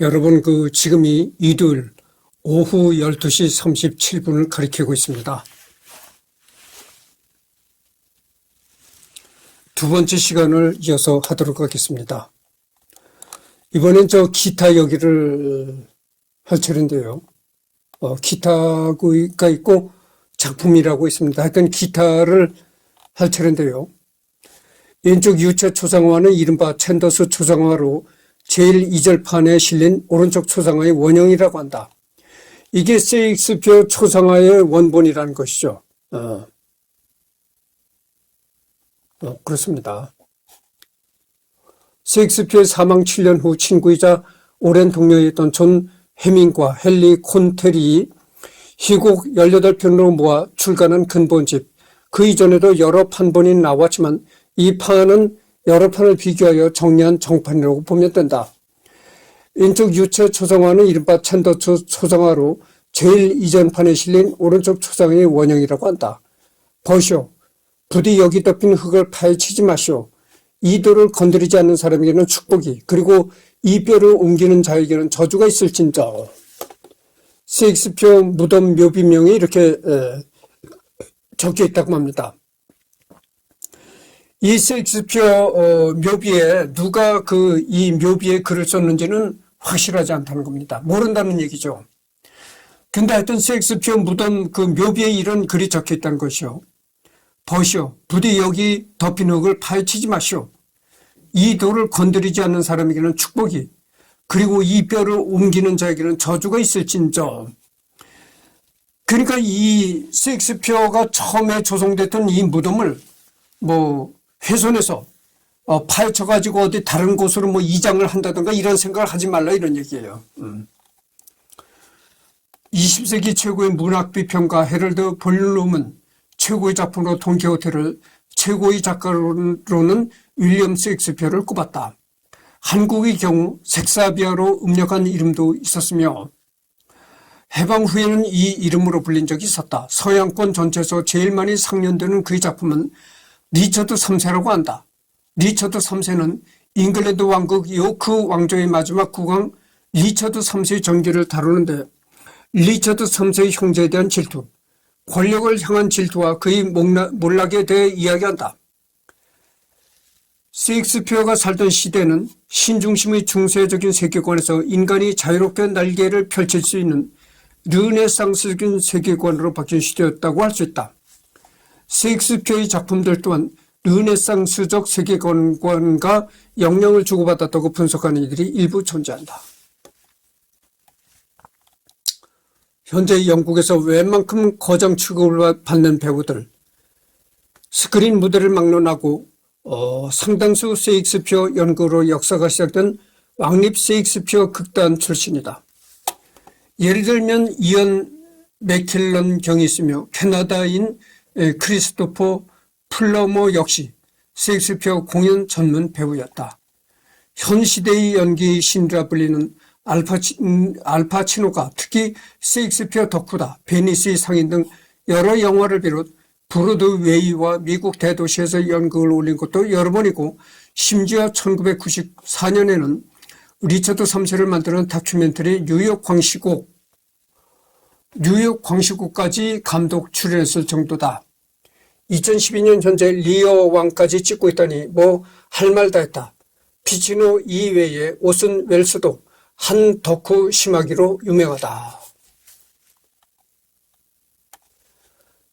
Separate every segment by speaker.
Speaker 1: 여러분, 지금이 일요일 오후 12시 37분을 가리키고 있습니다. 두 번째 시간을 이어서 하도록 하겠습니다. 이번엔 기타 여기를 할 차례인데요. 기타가 있고 작품이라고 있습니다. 하여튼 기타를 할 차례인데요. 왼쪽 유체 초상화는 이른바 챈더스 초상화로 제1, 2절판에 실린 오른쪽 초상화의 원형이라고 한다. 이게 셰익스피어 초상화의 원본이라는 것이죠. 그렇습니다. 셰익스피어의 사망 7년 후 친구이자 오랜 동료였던 존 해밍과 헨리 콘텔이 희곡 18편으로 모아 출간한 근본집, 그 이전에도 여러 판본이 나왔지만 이 판은 여러 판을 비교하여 정리한 정판이라고 보면 된다. 왼쪽 유체 초상화는 이른바 챈더스 초상화로 제일 이전판에 실린 오른쪽 초상화의 원형이라고 한다. 보시오. 부디 여기 덮인 흙을 파헤치지 마시오. 이 돌을 건드리지 않는 사람에게는 축복이, 그리고 이 뼈를 옮기는 자에게는 저주가 있을진저. 셰익스피어 무덤 묘비명이 이렇게 적혀 있다고 합니다. 이 셰익스피어 묘비에 누가 이 묘비에 글을 썼는지는 확실하지 않다는 겁니다. 모른다는 얘기죠. 근데 하여튼 셰익스피어 무덤 묘비에 이런 글이 적혀 있다는 것이요. 보시오. 부디 여기 덮인 흙을 파헤치지 마시오. 이 돌을 건드리지 않는 사람에게는 축복이, 그리고 이 뼈를 옮기는 자에게는 저주가 있을진저. 그러니까 이 셰익스피어가 처음에 조성됐던 이 무덤을 훼손해서 파헤쳐가지고 어디 다른 곳으로 이장을 한다든가 이런 생각을 하지 말라, 이런 얘기예요. 20세기 최고의 문학 비평가 헤럴드 볼룸은 최고의 작품으로 돈키호테를, 최고의 작가로는 윌리엄 셰익스피어를 꼽았다. 한국의 경우 섹사비아로 음력한 이름도 있었으며 해방 후에는 이 이름으로 불린 적이 있었다. 서양권 전체에서 제일 많이 상연되는 그의 작품은 리처드 3세라고 한다. 리처드 3세는 잉글랜드 왕국 요크 왕조의 마지막 국왕 리처드 3세의 전기를 다루는데, 리처드 3세의 형제에 대한 질투, 권력을 향한 질투와 그의 몰락에 대해 이야기한다. 셰익스피어가 살던 시대는 신중심의 중세적인 세계관에서 인간이 자유롭게 날개를 펼칠 수 있는 르네상스적인 세계관으로 바뀐 시대였다고 할 수 있다. 셰익스피어의 작품들 또한 르네상스적 세계관과 영향을 주고받았다고 분석하는 이들이 일부 존재한다. 현재 영국에서 웬만큼 거장 취급을 받는 배우들, 스크린 무대를 막론하고 상당수 셰익스피어 연구로 역사가 시작된 왕립 셰익스피어 극단 출신이다. 예를 들면 이언 맥킬런 경이 있으며 캐나다인 크리스토퍼 플러머 역시 셰익스피어 공연 전문 배우였다. 현 시대의 연기 신이라 불리는 알파치노가 특히 셰익스피어 덕후다, 베니스의 상인 등 여러 영화를 비롯 브로드웨이와 미국 대도시에서 연극을 올린 것도 여러 번이고, 심지어 1994년에는 리처드 3세를 만드는 다큐멘터리 뉴욕 광시곡까지 감독 출연했을 정도다. 2012년 현재 리어 왕까지 찍고 있다니 할 말 다 했다. 피치노 이외에 오슨 웰스도 한 덕후 심하기로 유명하다.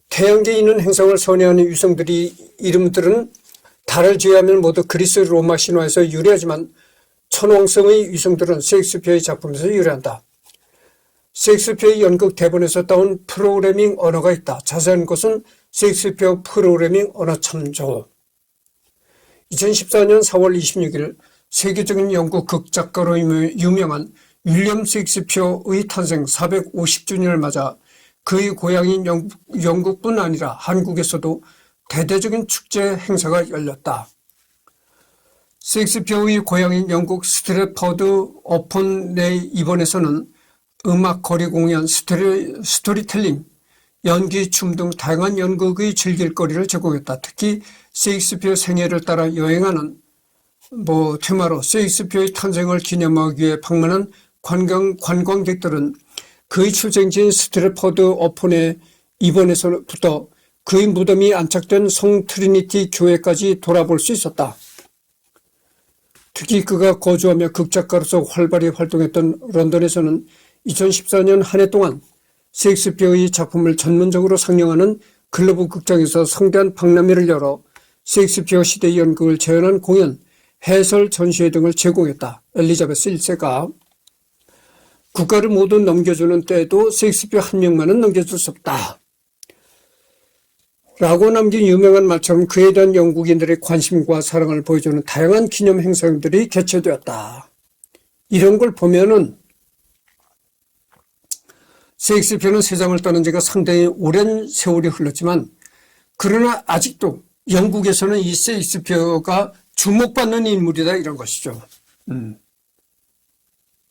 Speaker 1: 태양계에 있는 행성을 선회하는 위성들이 이름들은 달을 제외하면 모두 그리스 로마 신화에서 유래하지만 천왕성의 위성들은 셰익스피어의 작품에서 유래한다. 셰익스피어의 연극 대본에서 따온 프로그래밍 언어가 있다. 자세한 것은 셰익스피어 프로그래밍 언어 참조. 2014년 4월 26일 세계적인 영국 극작가로 유명한 윌리엄 셰익스피어의 탄생 450주년을 맞아 그의 고향인 영국뿐 아니라 한국에서도 대대적인 축제 행사가 열렸다. 셰익스피어의 고향인 영국 스트래퍼드 어폰 이번에서는 음악, 거리 공연, 스토리텔링, 연기, 춤 등 다양한 연극의 즐길거리를 제공했다. 특히 셰익스피어 생애를 따라 여행하는 테마로 셰익스피어의 탄생을 기념하기 위해 방문한 관광객들은 그의 출생지인 스트래퍼드 어폰의 입원에서부터 그의 무덤이 안착된 성 트리니티 교회까지 돌아볼 수 있었다. 특히 그가 거주하며 극작가로서 활발히 활동했던 런던에서는 2014년 한 해 동안 셰익스피어의 작품을 전문적으로 상영하는 글로브 극장에서 성대한 박람회를 열어 셰익스피어 시대 연극을 재현한 공연, 해설 전시회 등을 제공했다. 엘리자베스 1세가 국가를 모두 넘겨주는 때에도 셰익스피어 한 명만은 넘겨줄 수 없다. 라고 남긴 유명한 말처럼 그에 대한 영국인들의 관심과 사랑을 보여주는 다양한 기념 행사들이 개최되었다. 이런 걸 보면은 셰익스피어는 세상을 떠난 지가 상당히 오랜 세월이 흘렀지만 그러나 아직도 영국에서는 이 셰익스피어가 주목받는 인물이다 이런 것이죠.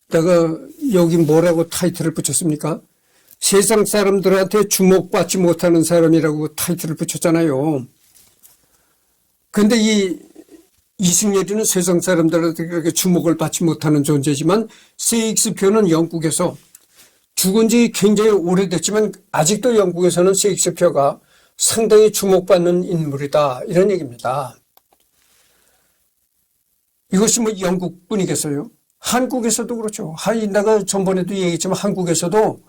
Speaker 1: 내가 여기 뭐라고 타이틀을 붙였습니까? 세상 사람들한테 주목받지 못하는 사람이라고 타이틀을 붙였잖아요. 근데 이 이승열이는 세상 사람들한테 그렇게 주목을 받지 못하는 존재지만 셰익스피어는 영국에서 죽은 지 굉장히 오래됐지만 아직도 영국에서는 셰익스피어가 상당히 주목받는 인물이다 이런 얘기입니다. 이것이 뭐 영국뿐이겠어요? 한국에서도 그렇죠. 내가 전번에도 얘기했지만 한국에서도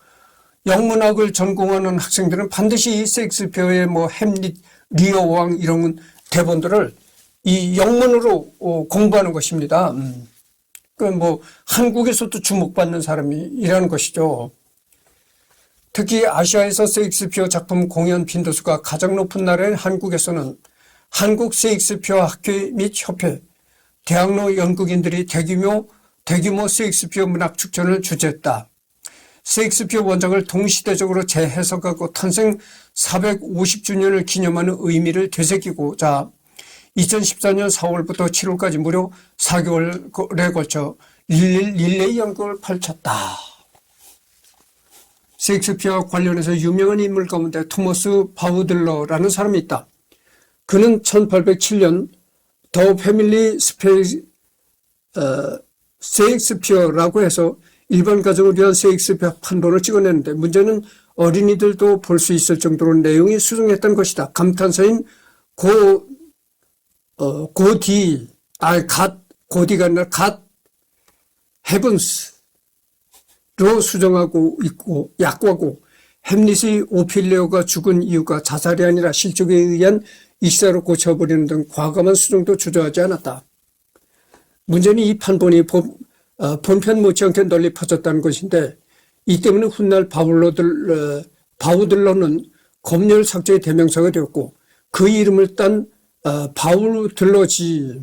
Speaker 1: 영문학을 전공하는 학생들은 반드시 셰익스피어의 뭐 햄릿, 리어 왕 이런 대본들을 이 영문으로 공부하는 것입니다. 그 뭐 한국에서도 주목받는 사람이라는 것이죠. 특히 아시아에서 셰익스피어 작품 공연 빈도수가 가장 높은 나라인 한국에서는 한국 셰익스피어 학회 및 협회, 대학로 연극인들이 대규모 셰익스피어 문학 축전을 주재했다. 셰익스피어 원작을 동시대적으로 재해석하고 탄생 450주년을 기념하는 의미를 되새기고자 2014년 4월부터 7월까지 무려 4개월에 걸쳐 릴레이 연극을 펼쳤다. 셰익스피어와 관련해서 유명한 인물 가운데 토머스 바우들러라는 사람이 있다. 그는 1807년 더 패밀리 셰익스피어라고 해서 일반 가정을 위한 셰익스피어 판본을 찍어내는데 문제는 어린이들도 볼 수 있을 정도로 내용이 수정했던 것이다. 감탄사인 고디가 아니라 갓 헤븐스로 수정하고 있고 약과고 햄릿이 오필리오가 죽은 이유가 자살이 아니라 실족에 의한 익사로 고쳐버리는 등 과감한 수정도 주저하지 않았다. 문제는 이 판본이 본편 못지않게 널리 퍼졌다는 것인데 이 때문에 훗날 바우들러는 검열 삭제의 대명사가 되었고 그 이름을 딴 바우들러지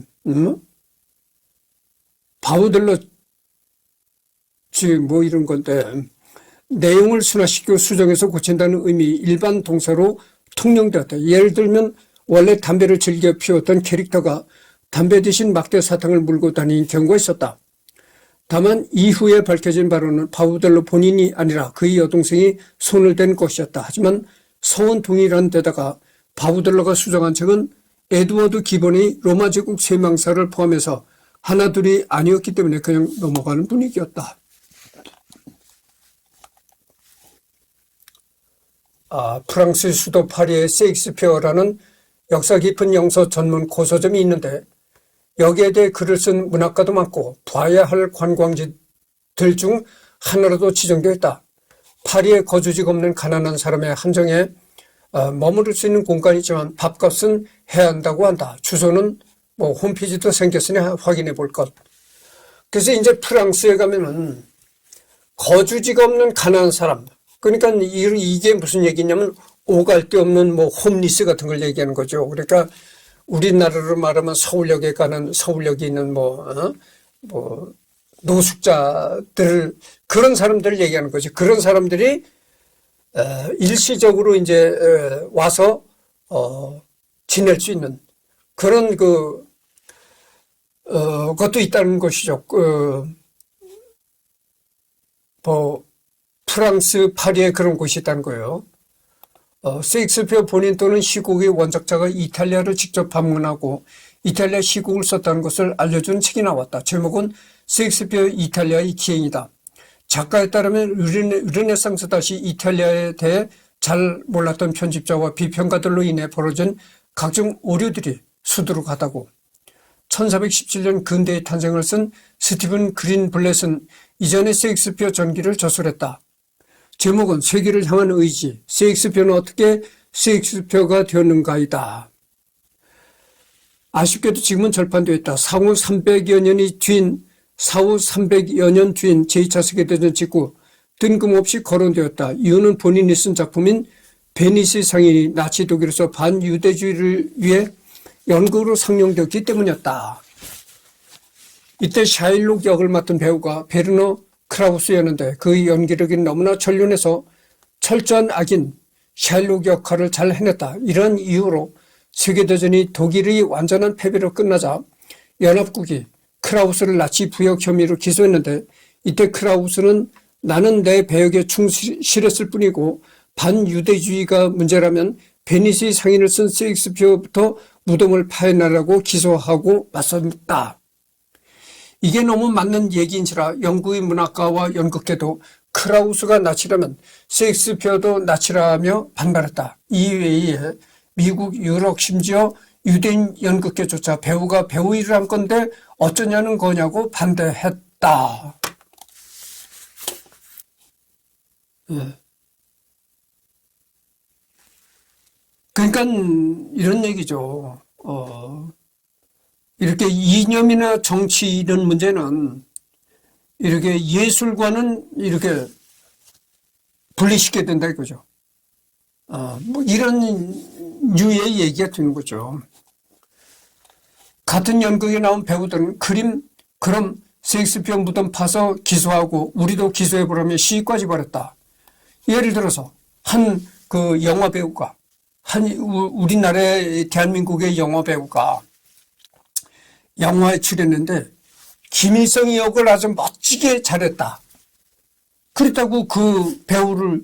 Speaker 1: 뭐 이런 건데 내용을 순화시키고 수정해서 고친다는 의미 일반 동사로 통용되었다. 예를 들면 원래 담배를 즐겨 피웠던 캐릭터가 담배 대신 막대 사탕을 물고 다니는 경우가 있었다. 다만 이후에 밝혀진 바로는 바우들러 본인이 아니라 그의 여동생이 손을 댄 것이었다. 하지만 서원 동일한 데다가 바우들러가 수정한 책은 에드워드 기본이 로마 제국 세망사를 포함해서 하나둘이 아니었기 때문에 그냥 넘어가는 분위기였다. 프랑스 수도 파리에 셰익스피어라는 역사 깊은 영서 전문 고서점이 있는데 여기에 대해 글을 쓴 문학가도 많고 봐야 할 관광지들 중 하나로도 지정되어 있다. 파리에 거주지가 없는 가난한 사람의 함정에 머무를 수 있는 공간이지만 밥값은 해야 한다고 한다. 주소는 뭐 홈페이지도 생겼으니 확인해 볼 것. 그래서 이제 프랑스에 가면은 거주지가 없는 가난한 사람. 그러니까 이게 무슨 얘기냐면 오갈 데 없는 뭐 홈리스 같은 걸 얘기하는 거죠. 그러니까 우리나라로 말하면 서울역에 있는 뭐 노숙자들 그런 사람들을 얘기하는 거죠. 그런 사람들이 일시적으로 이제 와서 지낼 수 있는 그런 것도 있다는 것이죠. 프랑스 파리에 그런 곳이 있다는 거예요. 셰익스피어 본인 또는 시곡의 원작자가 이탈리아를 직접 방문하고 이탈리아 시곡을 썼다는 것을 알려준 책이 나왔다. 제목은 셰익스피어 이탈리아의 기행이다. 작가에 따르면 르네상스 당시 이탈리아에 대해 잘 몰랐던 편집자와 비평가들로 인해 벌어진 각종 오류들이 수두룩하다고. 1417년 근대의 탄생을 쓴 스티븐 그린블렛은 이전에 셰익스피어 전기를 저술했다. 제목은 세계를 향한 의지, 셰익스피어는 어떻게 셰익스피어가 되었는가이다. 아쉽게도 지금은 절판되어 있다. 사후 300여 년 뒤인 제2차 세계대전 직후 뜬금없이 거론되었다. 이유는 본인이 쓴 작품인 베니스 상인이 나치 독일에서 반유대주의를 위해 연극으로 상영되었기 때문이었다. 이때 샤일록 역을 맡은 배우가 베르너 크라우스였는데 그의 연기력이 너무나 전륜해서 철저한 악인 샤일록 역할을 잘 해냈다. 이런 이유로 세계대전이 독일의 완전한 패배로 끝나자 연합국이 크라우스를 나치 부역 혐의로 기소했는데 이때 크라우스는 나는 내 배역에 충실했을 뿐이고 반유대주의가 문제라면 베니스의 상인을 쓴 셰익스피어부터 무덤을 파헤나라고 기소하고 맞섰다. 이게 너무 맞는 얘기인지라 영국의 문학가와 연극계도 크라우스가 나치라면 셰익스피어도 나치라며 반발했다. 이외에 미국, 유럽, 심지어 유대인 연극계조차 배우가 배우 일을 한 건데 어쩌냐는 거냐고 반대했다. 그러니까 이런 얘기죠. 이렇게 이념이나 정치 이런 문제는 이렇게 예술과는 이렇게 분리시켜야 된다 이거죠. 뭐 이런 류의 얘기가 되는 거죠. 같은 연극에 나온 배우들은 그럼 셰익스피어 무덤 파서 기소하고 우리도 기소해보라며 시위까지 벌였다. 예를 들어서 한 그 영화 배우가 우리나라의 대한민국의 영화 배우가 영화에 출연했는데 김일성의 역을 아주 멋지게 잘했다. 그렇다고 그 배우를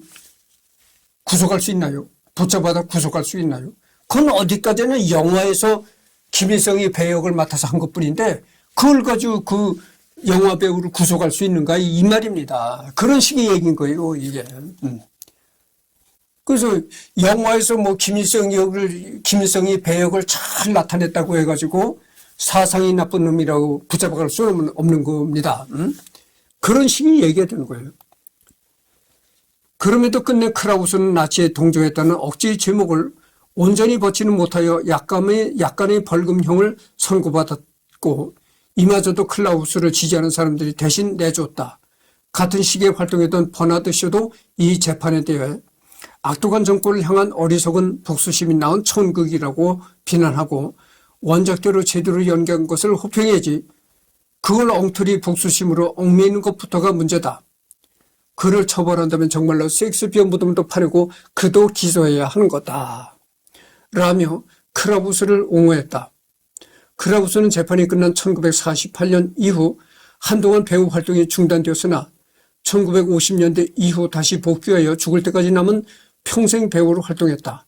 Speaker 1: 구속할 수 있나요? 붙잡아다 구속할 수 있나요? 그건 어디까지나 영화에서 김일성이 배역을 맡아서 한 것뿐인데 그걸 가지고 그 영화 배우를 구속할 수 있는가 이 말입니다. 그런 식의 얘기인 거예요 이게. 그래서 영화에서 뭐 김일성이 배역을 잘 나타냈다고 해가지고 사상이 나쁜 놈이라고 붙잡아갈 수는 없는 겁니다. 그런 식의 얘기가 되는 거예요. 그럼에도 끝내 크라우스는 나치에 동조했다는 억지의 제목을 온전히 벗지는 못하여 약간의 벌금형을 선고받았고 이마저도 클라우스를 지지하는 사람들이 대신 내줬다. 같은 시기에 활동했던 버나드 쇼도 이 재판에 대해 악독한 정권을 향한 어리석은 복수심이 나온 천극이라고 비난하고 원작대로 제대로 연기한 것을 호평해야지 그걸 엉터리 복수심으로 얽매이는 것부터가 문제다. 그를 처벌한다면 정말로 셰익스피어 무덤도 파려고 그도 기소해야 하는 거다. 라며 크라우스를 옹호했다. 크라우스는 재판이 끝난 1948년 이후 한동안 배우 활동이 중단되었으나 1950년대 이후 다시 복귀하여 죽을 때까지 남은 평생 배우로 활동했다.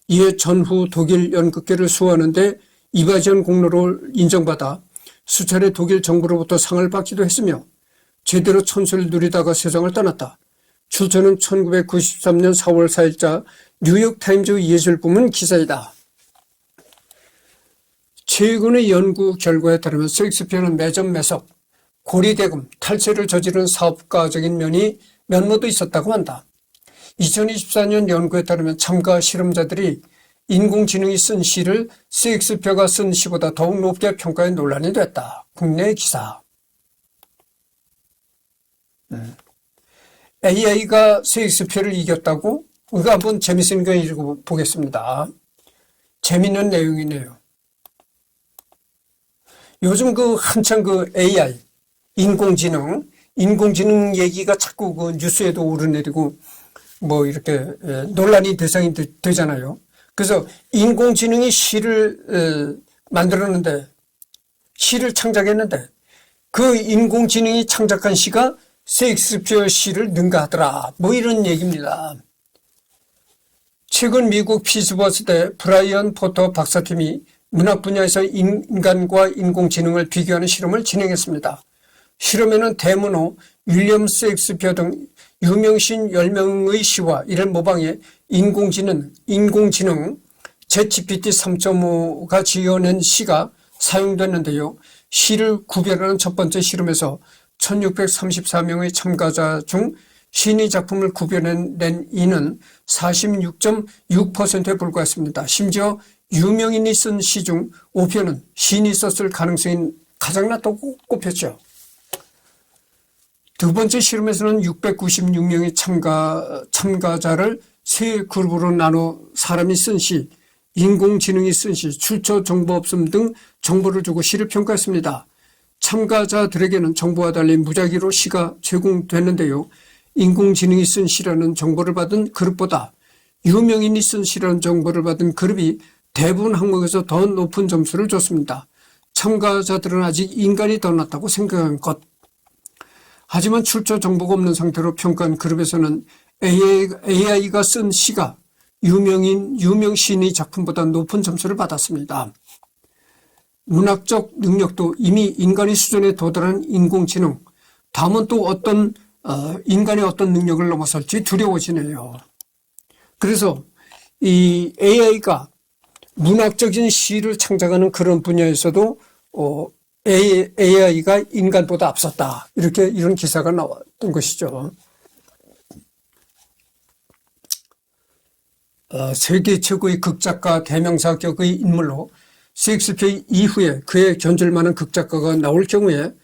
Speaker 1: 이에 전후 독일 연극계를 수호하는데 이바지한 공로를 인정받아 수차례 독일 정부로부터 상을 받기도 했으며 제대로 천수를 누리다가 세상을 떠났다. 출처는 1993년 4월 4일자 뉴욕타임즈 예술부문 기사이다. 최근의 연구 결과에 따르면 셰익스피어는 매점매석, 고리대금, 탈세를 저지른 사업가적인 면모도 있었다고 한다. 2024년 연구에 따르면 참가 실험자들이 인공지능이 쓴 시를 셰익스피어가 쓴 시보다 더욱 높게 평가해 논란이 됐다. 국내 기사. AI가 셰익스피어를 이겼다고? 이거 한번 재밌는 거 읽어보겠습니다. 재밌는 내용이네요. 요즘 한창 AI, 인공지능 얘기가 자꾸 뉴스에도 오르내리고 뭐 이렇게 논란이 대상이 되잖아요. 그래서 인공지능이 시를 만들었는데, 시를 창작했는데 그 인공지능이 창작한 시가 셰익스피어 시를 능가하더라. 뭐 이런 얘기입니다. 최근 미국 피츠버스대 브라이언 포터 박사팀이 문학 분야에서 인간과 인공지능을 비교하는 실험을 진행했습니다. 실험에는 대문호 윌리엄 셰익스피어 등 유명 시인 10명의 시와 이를 모방해 인공지능 챗GPT 3.5가 지어낸 시가 사용됐는데요. 시를 구별하는 첫 번째 실험에서 1634명의 참가자 중 시인의 작품을 구별해낸 이는 46.6%에 불과했습니다. 심지어 유명인이 쓴 시 중 5편은 시인이 썼을 가능성이 가장 낮다고 꼽혔죠. 두 번째 실험에서는 696명의 참가자를 세 그룹으로 나눠 사람이 쓴 시, 인공지능이 쓴 시, 출처 정보 없음 등 정보를 주고 시를 평가했습니다. 참가자들에게는 정보와 달리 무작위로 시가 제공됐는데요. 인공지능이 쓴 시라는 정보를 받은 그룹보다 유명인이 쓴 시라는 정보를 받은 그룹이 대부분 항목에서 더 높은 점수를 줬습니다. 참가자들은 아직 인간이 더 낫다고 생각한 것. 하지만 출처 정보가 없는 상태로 평가한 그룹에서는 AI가 쓴 시가 유명 시인의 작품보다 높은 점수를 받았습니다. 문학적 능력도 이미 인간의 수준에 도달한 인공지능. 다음은 또 인간의 어떤 능력을 넘어설지 두려워지네요. 그래서 이 AI가 문학적인 시를 창작하는 그런 분야에서도 AI가 인간보다 앞섰다. 이런 기사가 나왔던 것이죠. 세계 최고의 극작가 대명사격의 인물로 셰익스피어 이후에 그에 견줄 만한 극작가가 나올 경우에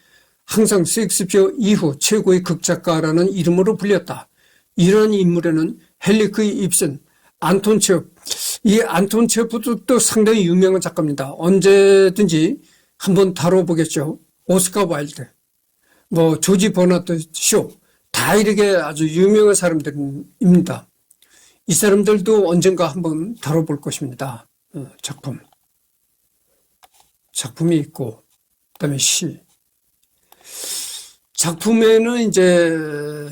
Speaker 1: 항상 셰익스피어 이후 최고의 극작가라는 이름으로 불렸다. 이런 인물에는 헨리크 입슨, 안톤 체흐프, 이 안톤 체흐프도 또 상당히 유명한 작가입니다. 언제든지 한번 다뤄보겠죠. 오스카 와일드, 조지 버나드 쇼, 다 이렇게 아주 유명한 사람들입니다. 이 사람들도 언젠가 한번 다뤄볼 것입니다. 작품이 있고, 그다음에 시. 작품에는 이제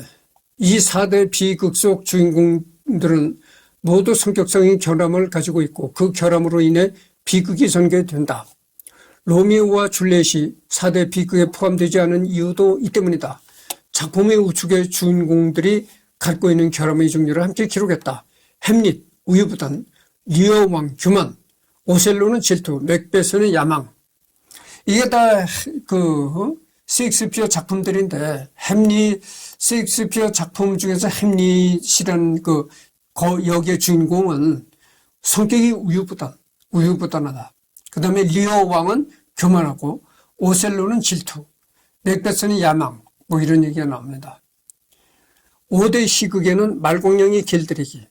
Speaker 1: 이 4대 비극 속 주인공들은 모두 성격적인 결함을 가지고 있고 그 결함으로 인해 비극이 전개된다. 로미오와 줄리엣이 4대 비극에 포함되지 않은 이유도 이 때문이다. 작품의 우측의 주인공들이 갖고 있는 결함의 종류를 함께 기록했다. 햄릿, 우유부단, 리어 왕, 교만, 오셀로는 질투, 맥베스는 야망. 이게 다 셰익스피어 작품들인데 셰익스피어 작품 중에서 햄릿이라는 여기의 주인공은 성격이 우유부단하다. 그 다음에 리어 왕은 교만하고 오셀로는 질투, 맥베스는 야망, 이런 얘기가 나옵니다. 5대 시극에는 말공령이 길들이기,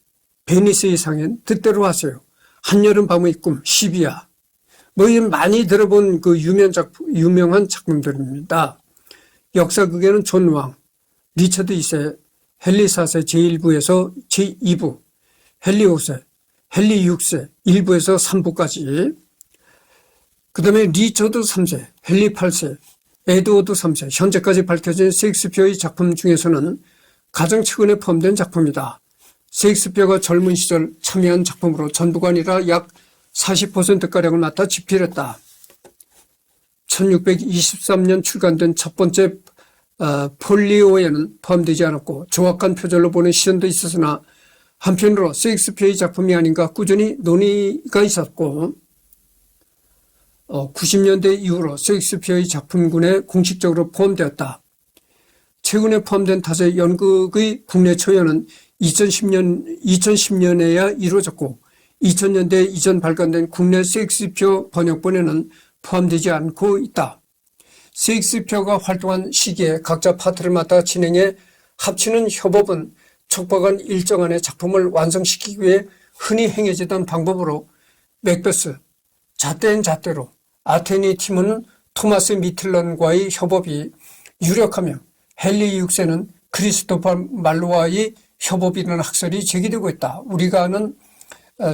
Speaker 1: 베니스의 상엔, 뜻대로 하세요, 한여름 밤의 꿈, 시비야, 많이 들어본 유명한 작품들입니다. 역사극에는 존 왕, 리처드 2세, 헨리 4세 제1부에서 제2부, 헨리 5세, 헨리 6세 1부에서 3부까지, 그 다음에 리처드 3세, 헨리 8세, 에드워드 3세, 현재까지 밝혀진 셰익스피어의 작품 중에서는 가장 최근에 포함된 작품이다. 셰익스피어가 젊은 시절 참여한 작품으로 전부가 아니라 약 40%가량을 맡아 집필했다. 1623년 출간된 첫 번째 폴리오에는 포함되지 않았고 조악한 표절로 보는 시선도 있었으나 한편으로 셰익스피어의 작품이 아닌가 꾸준히 논의가 있었고 90년대 이후로 셰익스피어의 작품군에 공식적으로 포함되었다. 최근에 포함된 탓에 연극의 국내 초연은 2010년에야 이루어졌고 2000년대 이전 발간된 국내 셰익스피어 번역본에는 포함되지 않고 있다. 셰익스피어가 활동한 시기에 각자 파트를 맡아 진행해 합치는 협업은 촉박한 일정 안에 작품을 완성시키기 위해 흔히 행해지던 방법으로 맥베스, 잣대인 잣대로, 아테네 팀은 토마스 미틀런과의 협업이 유력하며 헨리 6세는 크리스토퍼 말로와의 협업이라는 학설이 제기되고 있다. 우리가 아는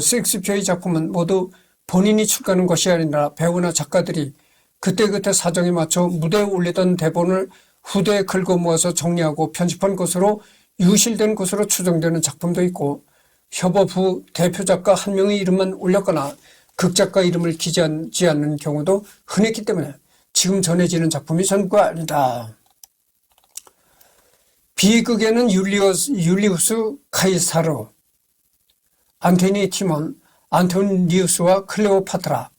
Speaker 1: 셰익스피어의 작품은 모두 본인이 출간한 것이 아니라 배우나 작가들이 그때그때 사정에 맞춰 무대에 올리던 대본을 후대에 긁어 모아서 정리하고 편집한 것으로 유실된 것으로 추정되는 작품도 있고 협업 후 대표 작가 한 명의 이름만 올렸거나 극작가 이름을 기재하지 않는 경우도 흔했기 때문에 지금 전해지는 작품이 전부가 아니다. B극에는 율리우스 카이사르, 안토니 티몬, 안토니우스와 클레오파트라,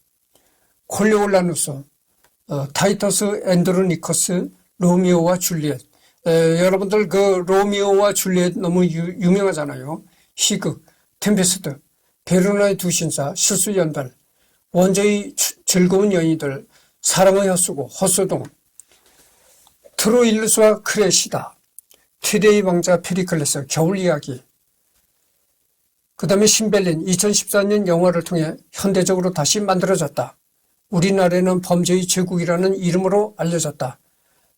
Speaker 1: 콜레올라누스, 타이터스 앤드로니커스, 로미오와 줄리엣. 여러분들 그 로미오와 줄리엣 너무 유명하잖아요. 희극, 템페스트, 베르나의 두 신사, 실수연달, 원저의 즐거운 연희들, 사랑의 헛수고, 헛소동, 트로일루스와 크레시다, 티데이 왕자 페리클레스, 겨울 이야기. 그 다음에 신벨린, 2014년 영화를 통해 현대적으로 다시 만들어졌다. 우리나라에는 범죄의 제국이라는 이름으로 알려졌다.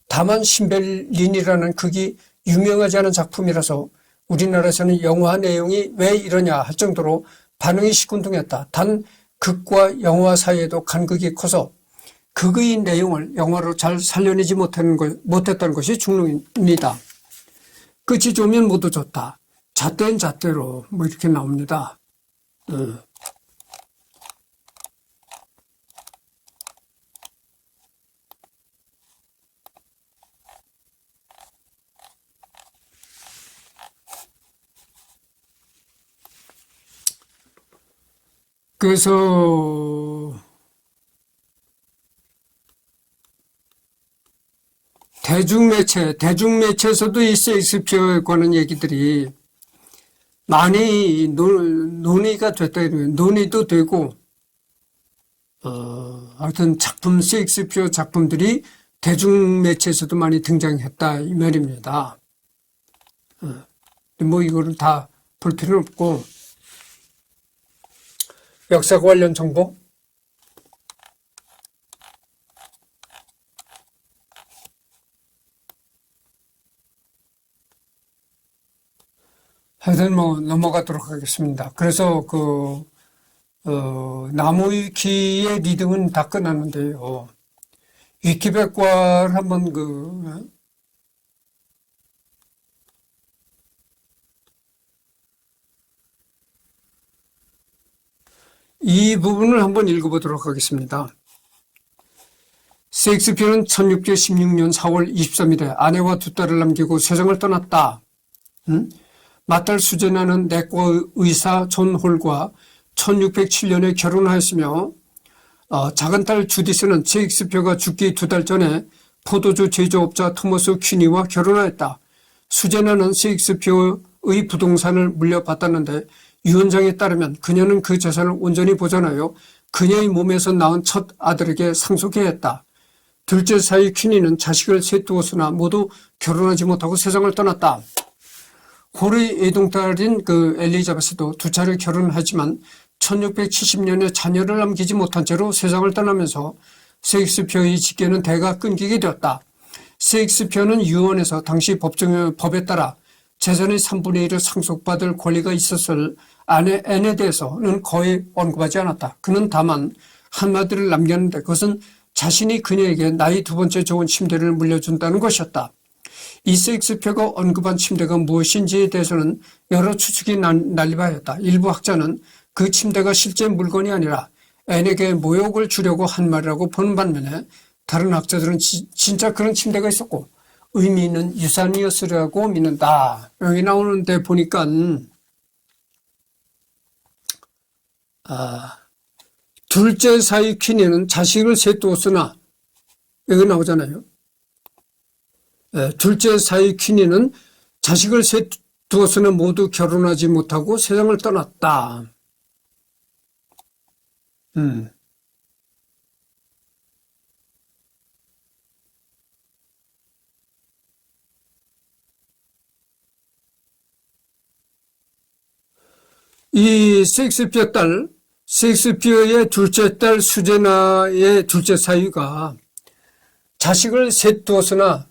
Speaker 1: 다만 신벨린이라는 극이 유명하지 않은 작품이라서 우리나라에서는 영화 내용이 왜 이러냐 할 정도로 반응이 시큰둥했다. 단 극과 영화 사이에도 간극이 커서 극의 내용을 영화로 잘 살려내지 못했다는 것이 중론입니다. 끝이 좋으면 모두 좋다. 잣대는 잣대로 뭐 이렇게 나옵니다. 그래서 대중매체에서도 이 셰익스피어에 관한 얘기들이 많이 논의가 됐다 이러면 논의도 되고, 하여튼 셰익스피어 작품들이 대중매체에서도 많이 등장했다 이 말입니다. 뭐 이거를 다 볼 필요는 없고, 역사 관련 정보. 하여튼 뭐 넘어가도록 하겠습니다. 그래서 나무위키의 리딩은 다 끝났는데요. 위키백과를 한번 이 부분을 한번 읽어보도록 하겠습니다. 셰익스피어는 1616년 4월 23일에 아내와 두 딸을 남기고 세상을 떠났다. 맏딸 수제나는 내과 의사 존 홀과 1607년에 결혼하였으며 작은 딸 주디스는 셰익스피어가 죽기 2달 전에 포도주 제조업자 토머스 퀴니와 결혼하였다. 수제나는 셰익스피어의 부동산을 물려받았는데 유언장에 따르면 그녀는 그 재산을 온전히 보존하여 그녀의 몸에서 낳은 첫 아들에게 상속해야 했다. 둘째 사이 퀴니는 자식을 셋 두었으나 모두 결혼하지 못하고 세상을 떠났다. 홀의 애동딸인 엘리자베스도 2차례 결혼하지만 1670년에 자녀를 남기지 못한 채로 세상을 떠나면서 셰익스피어의 직계는 대가 끊기게 되었다. 셰익스피어는 유언에서 당시 법에 따라 재산의 3분의 1을 상속받을 권리가 있었을 아내 앤에 대해서는 거의 언급하지 않았다. 그는 다만 한마디를 남겼는데 그것은 자신이 그녀에게 나이 2번째 좋은 침대를 물려준다는 것이었다. 이 셰익스피어가 언급한 침대가 무엇인지에 대해서는 여러 추측이 난립하였다. 일부 학자는 그 침대가 실제 물건이 아니라 앤에게 모욕을 주려고 한 말이라고 보는 반면에 다른 학자들은 진짜 그런 침대가 있었고 의미 있는 유산이었으라고 믿는다. 여기 나오는데 보니까 둘째 사이 퀴니는 자식을 셋 두었으나 여기 나오잖아요. 둘째 사이 퀴니는 자식을 셋 두었으나 모두 결혼하지 못하고 세상을 떠났다. 이 셰익스피어의 둘째 딸 수제나의 둘째 사위가 자식을 셋 두었으나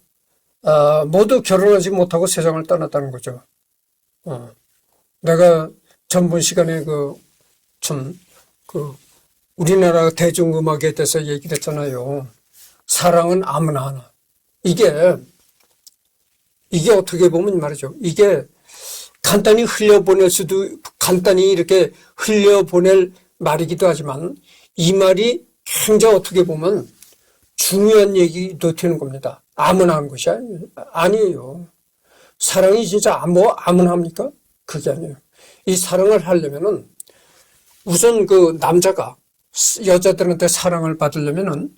Speaker 1: 모두 결혼하지 못하고 세상을 떠났다는 거죠. 내가 전번 시간에 우리나라 대중음악에 대해서 얘기를 했잖아요. 사랑은 아무나 하나. 이게 어떻게 보면 말이죠. 이게 간단히 이렇게 흘려보낼 말이기도 하지만 이 말이 굉장히 어떻게 보면 중요한 얘기도 되는 겁니다. 아무나 한 것이 아니에요. 사랑이 진짜 아무나 합니까? 그게 아니에요. 이 사랑을 하려면은 우선 그 남자가 여자들한테 사랑을 받으려면은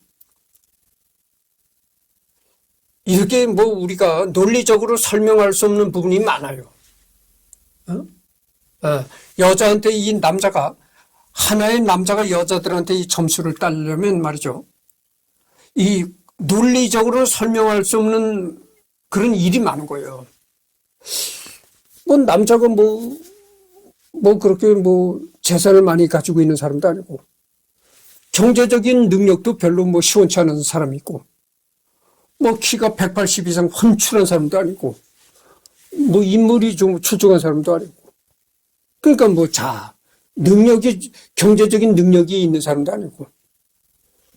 Speaker 1: 이렇게 뭐 우리가 논리적으로 설명할 수 없는 부분이 많아요. 여자한테 이 남자가 하나의 남자가 여자들한테 이 점수를 따려면 말이죠. 이 논리적으로 설명할 수 없는 그런 일이 많은 거예요. 뭐 남자가 그렇게 재산을 많이 가지고 있는 사람도 아니고 경제적인 능력도 별로 시원치 않은 사람이 있고 키가 180 이상 훤칠한 사람도 아니고 인물이 좀 출중한 사람도 아니고 그러니까 경제적인 능력이 있는 사람도 아니고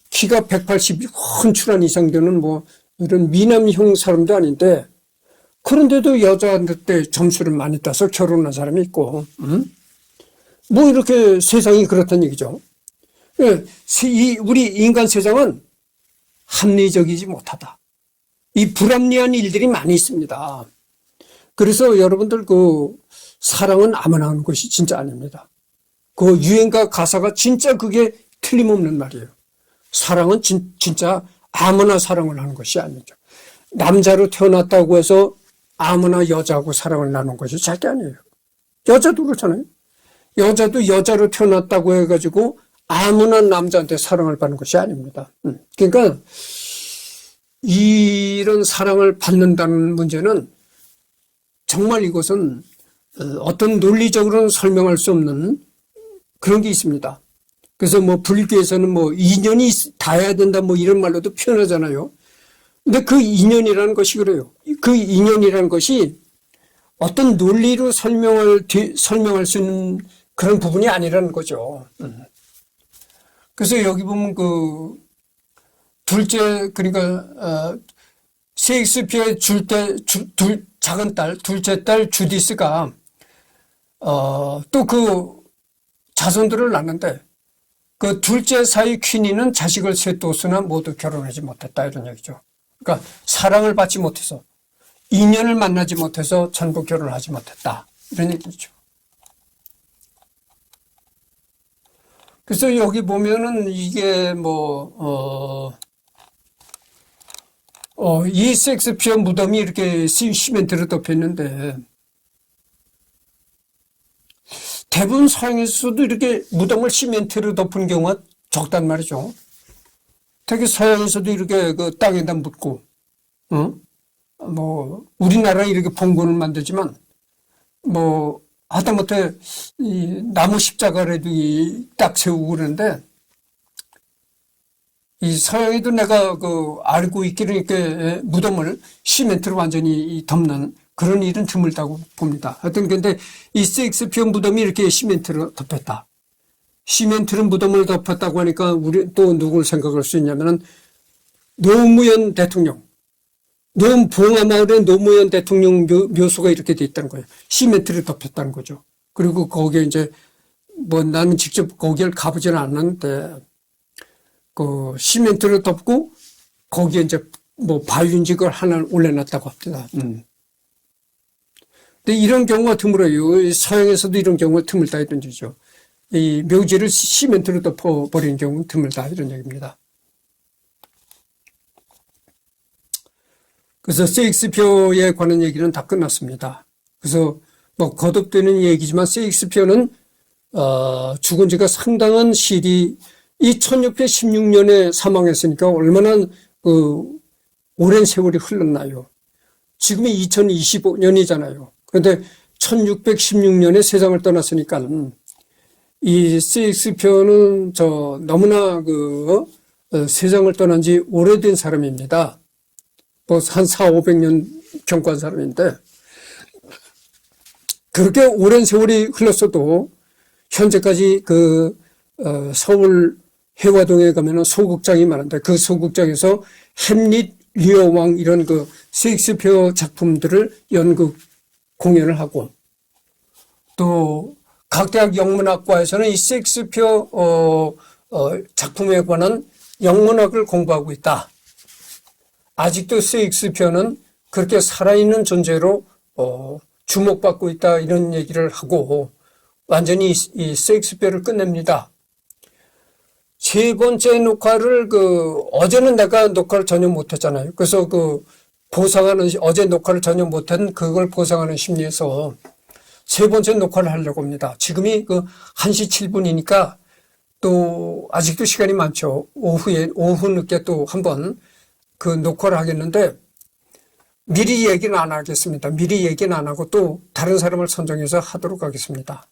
Speaker 1: 키가 180이 훤칠한 이상 되는 이런 미남형 사람도 아닌데 그런데도 여자한테 점수를 많이 따서 결혼한 사람이 있고 이렇게 세상이 그렇다는 얘기죠. 우리 인간 세상은 합리적이지 못하다. 이 불합리한 일들이 많이 있습니다. 그래서 여러분들 사랑은 아무나 하는 것이 진짜 아닙니다. 그 유행가 가사가 진짜 그게 틀림없는 말이에요. 사랑은 진짜 아무나 사랑을 하는 것이 아니죠. 남자로 태어났다고 해서 아무나 여자하고 사랑을 나눈 것이 절대 아니에요. 여자도 그렇잖아요. 여자도 여자로 태어났다고 해가지고 아무나 남자한테 사랑을 받는 것이 아닙니다. 그러니까 이런 사랑을 받는다는 문제는 정말 이것은 어떤 논리적으로는 설명할 수 없는 그런 게 있습니다. 그래서 불교에서는 인연이 닿아야 된다 이런 말로도 표현하잖아요. 근데 그 인연이라는 것이 그래요. 그 인연이라는 것이 어떤 논리로 설명할 수 있는 그런 부분이 아니라는 거죠. 그래서 여기 보면 그러니까 셰익스피어의 작은 딸, 둘째 딸 주디스가 또 그 자손들을 낳는데 그 둘째 사이 퀸이는 자식을 셋 뒀으나 모두 결혼하지 못했다 이런 얘기죠. 그러니까 사랑을 받지 못해서 인연을 만나지 못해서 전부 결혼하지 못했다 이런 얘기죠. 그래서 여기 보면은 이게 이 셰익스피어 무덤이 이렇게 시멘트로 덮였는데 대부분 서양에서도 이렇게 무덤을 시멘트로 덮은 경우가 적단 말이죠. 특히 서양에서도 이렇게 그 땅에다 묻고, 우리나라 이렇게 봉건을 만들지만, 하다못해 이 나무 십자가라도 딱 세우고 그러는데, 이 서양에도 내가 알고 있기를 이렇게 무덤을 시멘트로 완전히 덮는 그런 일은 드물다고 봅니다. 하여튼 근데 이 셰익스피어 무덤이 이렇게 시멘트로 덮였다. 시멘트로 무덤을 덮었다고 하니까 우리 또 누굴 생각할 수 있냐면은 노무현 대통령, 봉하마을의 노무현 대통령 묘소가 이렇게 돼 있다는 거예요. 시멘트를 덮였다는 거죠. 그리고 거기에 이제 나는 직접 거기를 가보지는 않았는데 그 시멘트를 덮고 거기에 이제 바위인직을 하나 올려놨다고 합니다. 근데 이런 경우가 드물어요. 서양에서도 이런 경우가 드물다 이런 얘기죠. 이 묘지를 시멘트로 덮어버리는 경우는 드물다 이런 얘기입니다. 그래서 셰익스피어에 관한 얘기는 다 끝났습니다. 그래서 거듭되는 얘기지만 셰익스피어는 죽은 지가 상당한 시일이 이 1616년에 사망했으니까 얼마나 오랜 세월이 흘렀나요. 지금이 2025년이잖아요. 그런데 1616년에 세상을 떠났으니까 이 셰익스피어는 너무나 세상을 떠난 지 오래된 사람입니다. 한 400~500년 경과한 사람인데 그렇게 오랜 세월이 흘렀어도 현재까지 서울 해화동에 가면은 소극장이 많은데 그 소극장에서 햄릿, 리어왕 이런 셰익스피어 작품들을 연극 공연을 하고 또 각 대학 영문학과에서는 이 셰익스피어 작품에 관한 영문학을 공부하고 있다. 아직도 셰익스피어는 그렇게 살아있는 존재로 주목받고 있다 이런 얘기를 하고 완전히 이 셰익스피어를 끝냅니다. 세 번째 녹화를 어제는 내가 녹화를 전혀 못했잖아요. 그래서 어제 녹화를 전혀 못한 그걸 보상하는 심리에서 세 번째 녹화를 하려고 합니다. 지금이 1시 7분이니까 또 아직도 시간이 많죠. 오후 늦게 또 한번 녹화를 하겠는데 미리 얘기는 안 하겠습니다. 미리 얘기는 안 하고 또 다른 사람을 선정해서 하도록 하겠습니다.